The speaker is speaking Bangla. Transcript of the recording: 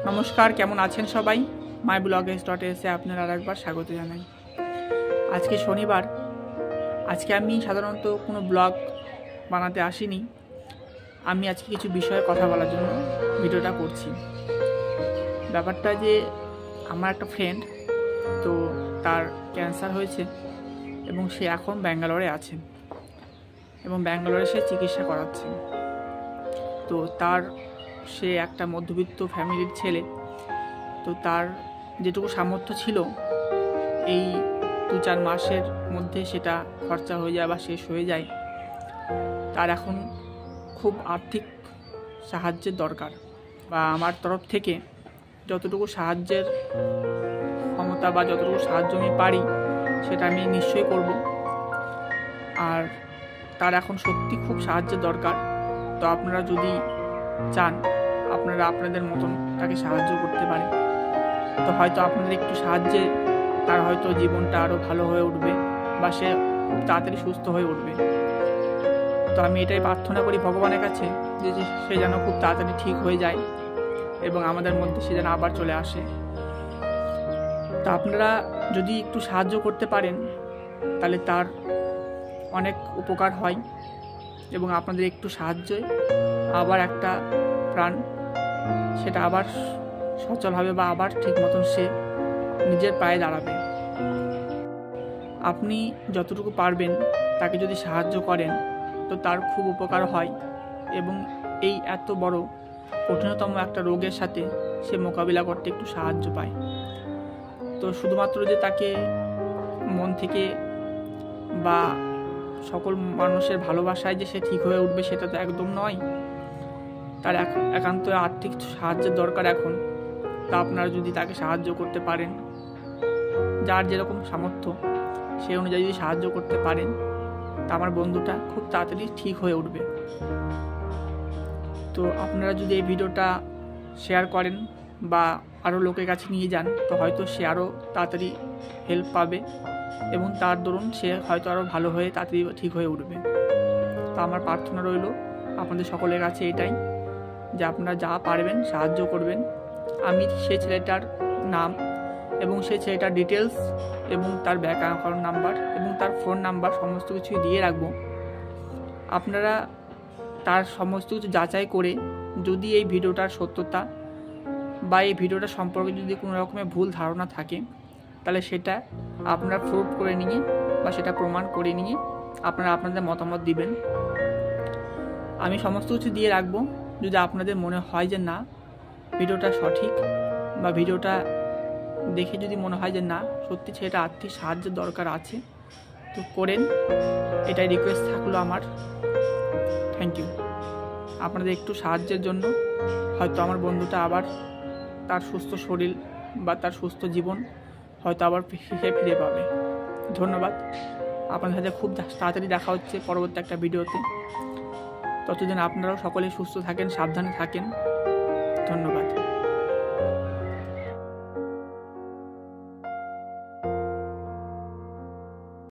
নমস্কার, কেমন আছেন সবাই? মাই ব্লগস.এসে আপনারা আরেকবার স্বাগত জানাই। আজকে শনিবার। আজকে আমি সাধারণত কোনো ব্লগ বানাতে আসিনি। আমি আজকে কিছু বিষয়ে কথা বলার জন্য ভিডিওটা করছি। ব্যাপারটা যে আমার একটা ফ্রেন্ড, তো তার ক্যান্সার হয়েছে এবং সে এখন ব্যাঙ্গালোরে আছে এবং ব্যাঙ্গালোরে সে চিকিৎসা করাচ্ছে। তো সে একটা মধ্যবিত্ত ফ্যামিলির ছেলে। তো তার যেটুকু সামর্থ্য ছিল এই 2-4 মাসের মধ্যে সেটা খরচা হয়ে যায় বা শেষ হয়ে যায়। তার এখন খুব আর্থিক সাহায্যের দরকার, বা আমার তরফ থেকে যতটুকু সাহায্যের ক্ষমতা বা যতটুকু সাহায্য আমি পারি সেটা আমি নিশ্চয়ই করব। আর তার এখন সত্যি খুব সাহায্যের দরকার। তো আপনারা যদি চান, আপনারা আপনাদের মতন তাকে সাহায্য করতে পারেন। তো হয়তো আপনাদের একটু সাহায্যে তার হয়তো জীবনটা আরও ভালো হয়ে উঠবে বা সে খুব তাড়াতাড়ি সুস্থ হয়ে উঠবে। তো আমি এটাই প্রার্থনা করি ভগবানের কাছে যে সে যেন খুব তাড়াতাড়ি ঠিক হয়ে যায় এবং আমাদের মধ্যে সে যেন আবার চলে আসে। তো আপনারা যদি একটু সাহায্য করতে পারেন তাহলে তার অনেক উপকার হয় এবং আপনাদের একটু সাহায্যে আবার একটা প্রাণ সেটা আবার সচল হবে বা আবার ঠিক মতন সে নিজের পায়ে দাঁড়াবে। আপনি যতটুকু পারবেন তাকে যদি সাহায্য করেন তো তার খুব উপকার হয় এবং এই এত বড় কঠিনতম একটা রোগের সাথে সে মোকাবিলা করতে একটু সাহায্য পায়। তো শুধুমাত্র যে তাকে মন থেকে বা সকল মানুষের ভালোবাসায় যে সে ঠিক হয়ে উঠবে সেটা তো একদম নয়। তার একান্ত আর্থিক সাহায্যের দরকার এখন। তা আপনারা যদি তাকে সাহায্য করতে পারেন, যার যেরকম সামর্থ্য সেই অনুযায়ী যদি সাহায্য করতে পারেন, তা আমার বন্ধুটা খুব তাড়াতাড়ি ঠিক হয়ে উঠবে। তো আপনারা যদি এই ভিডিওটা শেয়ার করেন বা আরও লোকের কাছে নিয়ে যান তো হয়তো সে আরও তাড়াতাড়ি হেল্প পাবে এবং তার দরুন সে হয়তো আরও ভালো হয়ে তাড়াতাড়ি ঠিক হয়ে উঠবে। তো আমার প্রার্থনা রইল আপনাদের সকলের কাছে এটাই যে আপনারা যা পারবেন সাহায্য করবেন। আমি সেই ছেলেটার নাম এবং সেই ছেলেটার ডিটেলস এবং তার ব্যাংক অ্যাকাউন্ট নাম্বার এবং তার ফোন নাম্বার সমস্ত কিছুই দিয়ে রাখবো। আপনারা তার সমস্ত কিছু যাচাই করে যদি এই ভিডিওটার সত্যতা বা এই ভিডিওটা সম্পর্কে যদি কোনো রকমের ভুল ধারণা থাকে তাহলে সেটা আপনারা প্রুভ করে নিয়ে বা সেটা প্রমাণ করে নিয়ে আপনারা আপনাদের মতামত দিবেন। আমি সমস্ত কিছু দিয়ে রাখবো। যদি আপনাদের মনে হয় যে না ভিডিওটা সঠিক বা ভিডিওটা দেখে যদি মনে হয় যে না সত্যি সেটা আর্থিক সাহায্যের দরকার আছে তো করেন, এটাই রিকোয়েস্ট থাকলো আমার। Thank you. আপনাদের একটু সাহায্যের জন্য হয়তো আমার বন্ধুটা আবার তার সুস্থ শরীর বা তার সুস্থ জীবন হয়তো আবার ফিরে পাবে। ধন্যবাদ। আপনাদের সাথে খুব তাড়াতাড়ি দেখা হচ্ছে পরবর্তী একটা ভিডিওতে। ততদিন আপনারাও সকলে সুস্থ থাকেন, সাবধানে থাকেন। ধন্যবাদ।